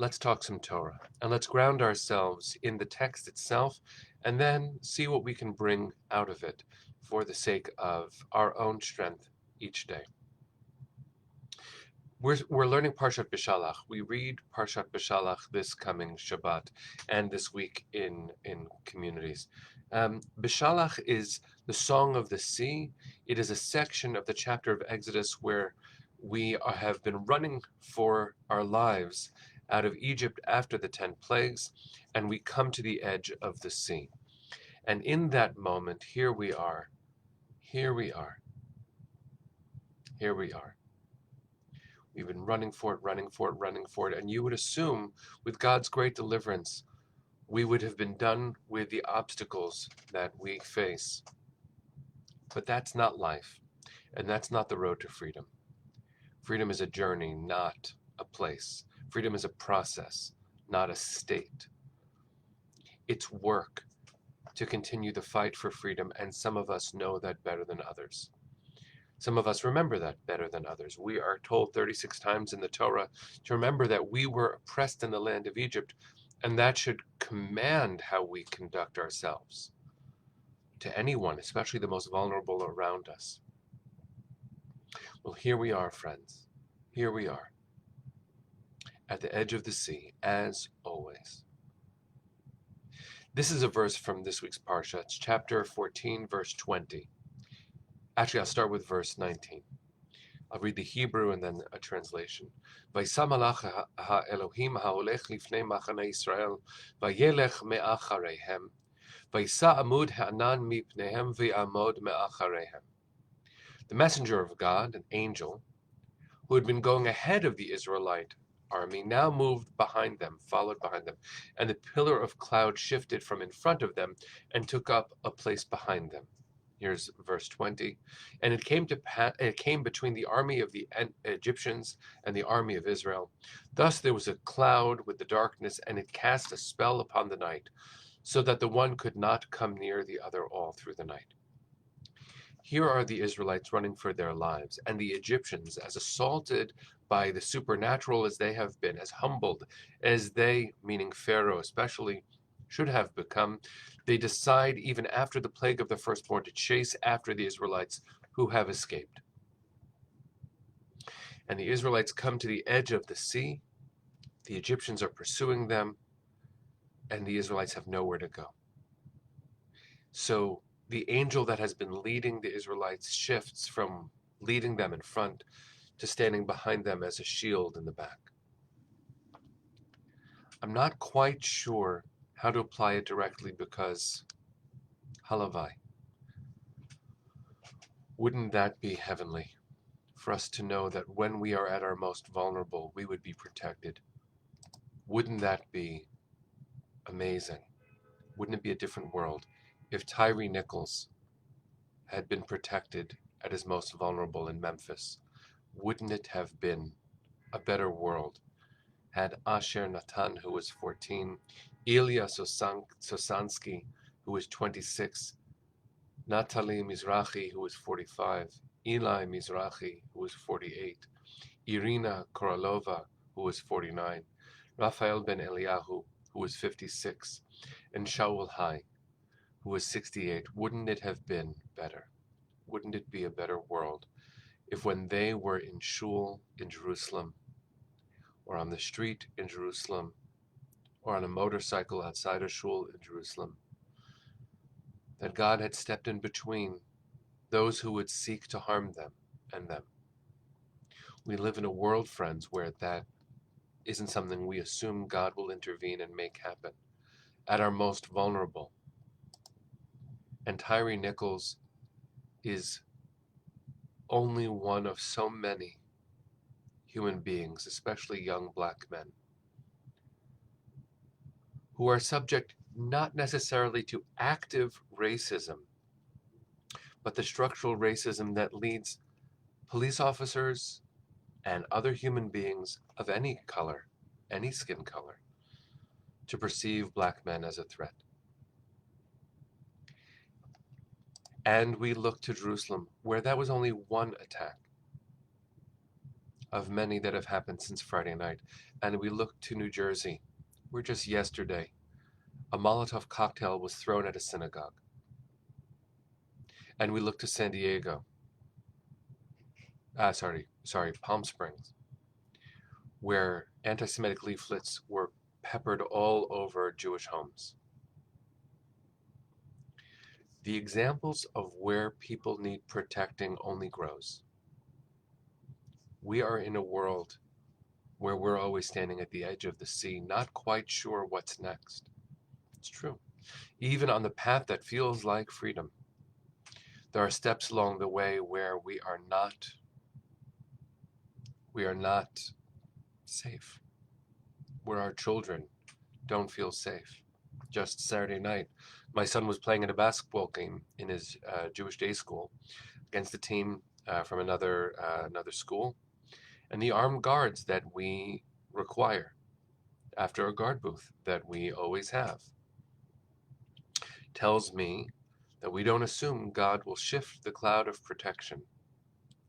let's talk some Torah and let's ground ourselves in the text itself and then see what we can bring out of it for the sake of our own strength each day. We're learning Parshat BeShalach. We read Parshat BeShalach this coming Shabbat and this week in communities. BeShalach is the Song of the Sea. It is a section of the chapter of Exodus where have been running for our lives out of Egypt after the 10 plagues, and we come to the edge of the sea. And in that moment, here we are, here we are, here we are. We've been running for it, running for it, running for it. And you would assume with God's great deliverance, we would have been done with the obstacles that we face. But that's not life. And that's not the road to freedom. Freedom is a journey, not a place. Freedom is a process, not a state. It's work to continue the fight for freedom. And some of us know that better than others. Some of us remember that better than others. We are told 36 times in the Torah to remember that we were oppressed in the land of Egypt, and that should command how we conduct ourselves to anyone, especially the most vulnerable around us. Well, here we are, friends. Here we are, at the edge of the sea, as always. This is a verse from this week's Parsha. It's chapter 14, verse 20. Actually, I'll start with verse 19. I'll read the Hebrew and then a translation. Vaysa malach ha'Elohim ha'olech lifnei machane Yisrael, vayelech me'achareihem, vaysa amud ha'anan mipnehem v'yamod me'achareihem. The messenger of God, an angel, who had been going ahead of the Israelite army, now moved behind them, followed behind them, and the pillar of cloud shifted from in front of them and took up a place behind them. Here's verse 20. And it came between the army of the Egyptians and the army of Israel. Thus there was a cloud with the darkness, and it cast a spell upon the night, so that the one could not come near the other all through the night. Here are the Israelites running for their lives, and the Egyptians, as assaulted by the supernatural as they have been, as humbled as they, meaning Pharaoh especially, should have become, they decide, even after the plague of the firstborn, to chase after the Israelites who have escaped. And the Israelites come to the edge of the sea. The Egyptians are pursuing them, and the Israelites have nowhere to go. So the angel that has been leading the Israelites shifts from leading them in front to standing behind them as a shield in the back. I'm not quite sure how to apply it directly because, halavai, wouldn't that be heavenly for us to know that when we are at our most vulnerable, we would be protected? Wouldn't that be amazing? Wouldn't it be a different world if Tyree Nichols had been protected at his most vulnerable in Memphis? Wouldn't it have been a better world had Asher Natan, who was 14, Ilya Sosansky, who was 26, Natalie Mizrahi, who was 45, Eli Mizrahi, who was 48, Irina Korolova, who was 49, Raphael Ben Eliyahu, who was 56, and Shaul Hai, who was 68. Wouldn't it have been better? Wouldn't it be a better world if when they were in shul in Jerusalem, or on the street in Jerusalem, or on a motorcycle outside a shul in Jerusalem, that God had stepped in between those who would seek to harm them and them? We live in a world, friends, where that isn't something we assume God will intervene and make happen. At our most vulnerable. And Tyree Nichols is only one of so many human beings, especially young black men, who are subject not necessarily to active racism, but the structural racism that leads police officers and other human beings of any color, any skin color, to perceive black men as a threat. And we look to Jerusalem, where that was only one attack. of many that have happened since Friday night. And we look to New Jersey, where just yesterday a Molotov cocktail was thrown at a synagogue. And we look to San Diego, Palm Springs, where anti-Semitic leaflets were peppered all over Jewish homes. The examples of where people need protecting only grows. We are in a world where we're always standing at the edge of the sea, not quite sure what's next. It's true. Even on the path that feels like freedom, there are steps along the way where we are not safe, where our children don't feel safe. Just Saturday night, my son was playing in a basketball game in his Jewish day school against a team from another school, and the armed guards that we require after a guard booth that we always have tells me that we don't assume God will shift the cloud of protection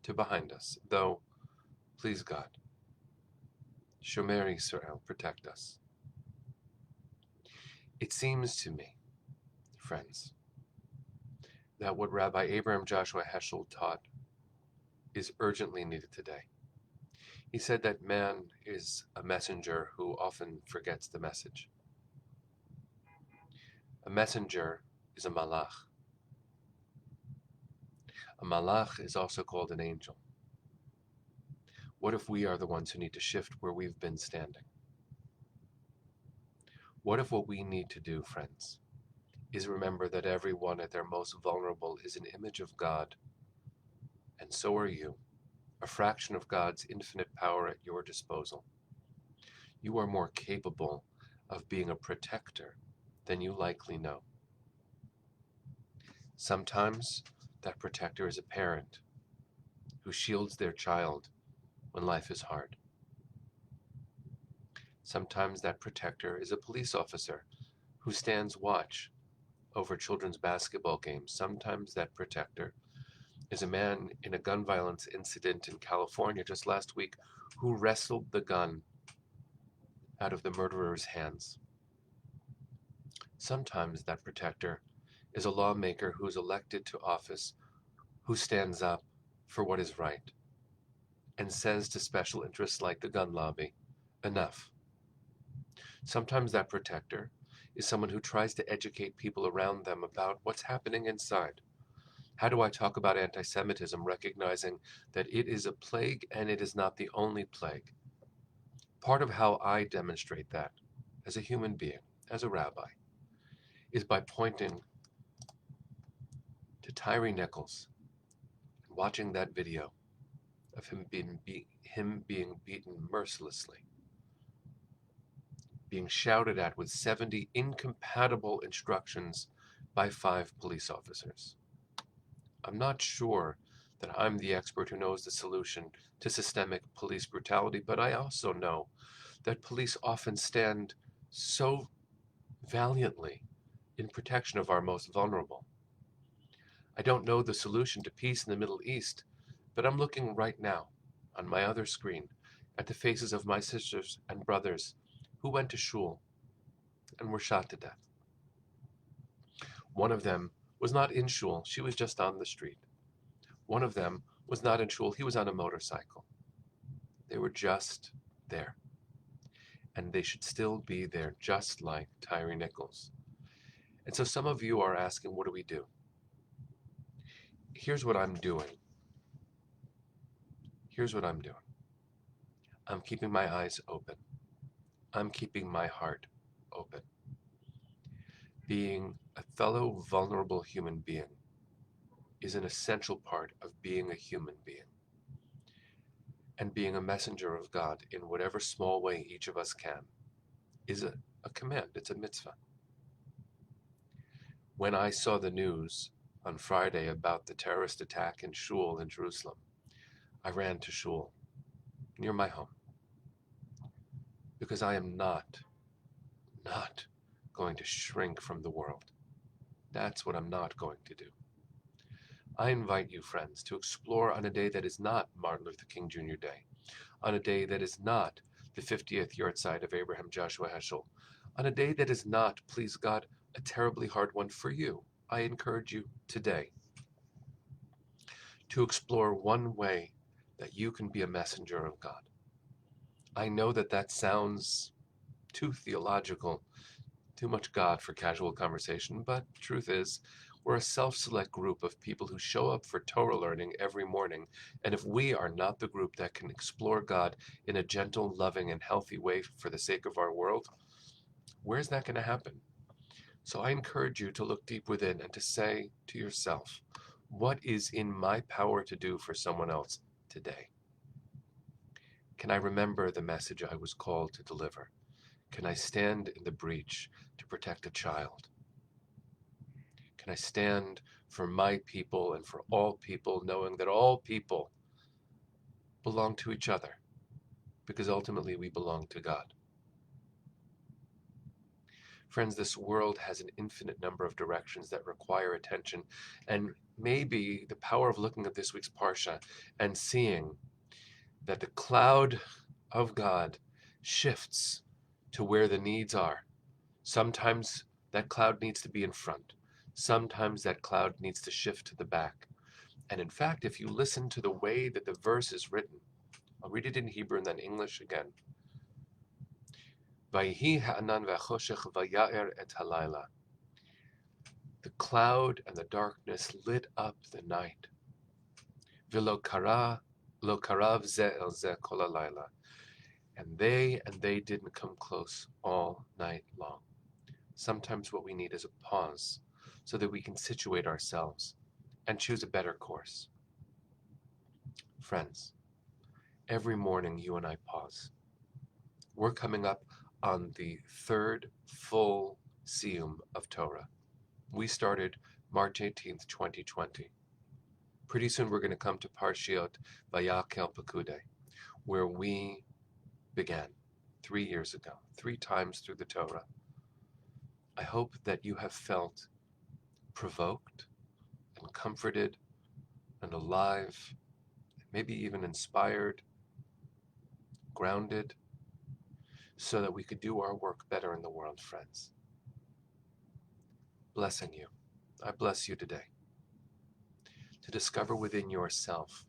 to behind us, though, please God, Shomer Yisrael, protect us. It seems to me, friends, that what Rabbi Abraham Joshua Heschel taught is urgently needed today. He said that man is a messenger who often forgets the message. A messenger is a malach. A malach is also called an angel. What if we are the ones who need to shift where we've been standing? What if what we need to do, friends, is remember that everyone at their most vulnerable is an image of God, and so are you, a fraction of God's infinite power at your disposal. You are more capable of being a protector than you likely know. Sometimes that protector is a parent who shields their child when life is hard. Sometimes that protector is a police officer who stands watch over children's basketball games. Sometimes that protector is a man in a gun violence incident in California just last week who wrestled the gun out of the murderer's hands. Sometimes that protector is a lawmaker who is elected to office, who stands up for what is right and says to special interests like the gun lobby, enough. Sometimes that protector is someone who tries to educate people around them about what's happening inside. How do I talk about anti-Semitism, recognizing that it is a plague and it is not the only plague? Part of how I demonstrate that as a human being, as a rabbi, is by pointing to Tyree Nichols and watching that video of him being beaten mercilessly, being shouted at with 70 incompatible instructions by 5 police officers. I'm not sure that I'm the expert who knows the solution to systemic police brutality, but I also know that police often stand so valiantly in protection of our most vulnerable. I don't know the solution to peace in the Middle East, but I'm looking right now on my other screen at the faces of my sisters and brothers who went to shul and were shot to death. One of them was not in shul, she was just on the street. One of them was not in shul, he was on a motorcycle. They were just there. And they should still be there, just like Tyree Nichols. And so some of you are asking, what do we do? Here's what I'm doing. I'm keeping my eyes open. I'm keeping my heart open. Being a fellow vulnerable human being is an essential part of being a human being. And being a messenger of God in whatever small way each of us can is a command, it's a mitzvah. When I saw the news on Friday about the terrorist attack in shul in Jerusalem, I ran to shul near my home because I am not going to shrink from the world. That's what I'm not going to do. I invite you, friends, to explore on a day that is not Martin Luther King Jr. Day. on a day that is not the 50th yahrzeit of Abraham Joshua Heschel, on a day that is not, please God, a terribly hard one for you, I encourage you today to explore one way that you can be a messenger of God. I know that that sounds too theological, too much God for casual conversation, but the truth is, we're a self-select group of people who show up for Torah learning every morning, and if we are not the group that can explore God in a gentle, loving, and healthy way for the sake of our world, where's that going to happen? So I encourage you to look deep within and to say to yourself, what is in my power to do for someone else today? Can I remember the message I was called to deliver? Can I stand in the breach to protect a child? Can I stand for my people and for all people, knowing that all people belong to each other, because ultimately we belong to God? Friends, this world has an infinite number of directions that require attention, and maybe the power of looking at this week's Parsha and seeing that the cloud of God shifts to where the needs are. Sometimes that cloud needs to be in front. Sometimes that cloud needs to shift to the back. And in fact, if you listen to the way that the verse is written, I'll read it in Hebrew and then English again. Vayhi ha'anan v'choshech vaya'er et halayla. The cloud and the darkness lit up the night. V'lo karav ze el ze kol halayla. And they didn't come close all night long. Sometimes what we need is a pause so that we can situate ourselves and choose a better course. Friends, every morning you and I pause. We're coming up on the third full siyum of Torah. We started March 18th, 2020. Pretty soon we're going to come to Parshiot Vayakel Pekudei, where we began 3 years ago, 3 times through the Torah. I hope that you have felt provoked and comforted and alive, maybe even inspired, grounded, so that we could do our work better in the world, friends. Blessing you. I bless you today to discover within yourself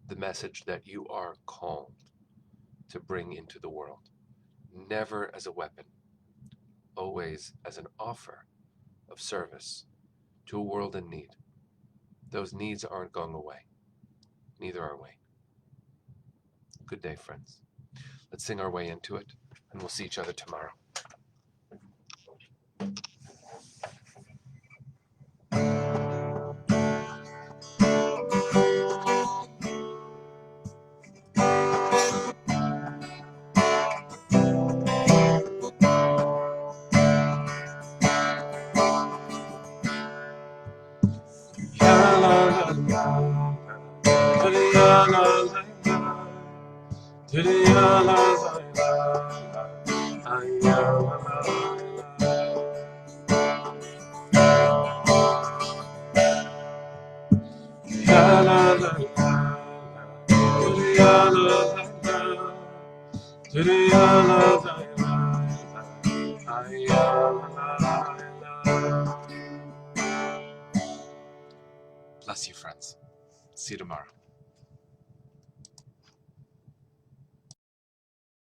the message that you are called to bring into the world, never as a weapon, always as an offer of service to a world in need. Those needs aren't going away. Neither are we. Good day, friends. Let's sing our way into it, and we'll see each other tomorrow. Bless you, friends. See you tomorrow.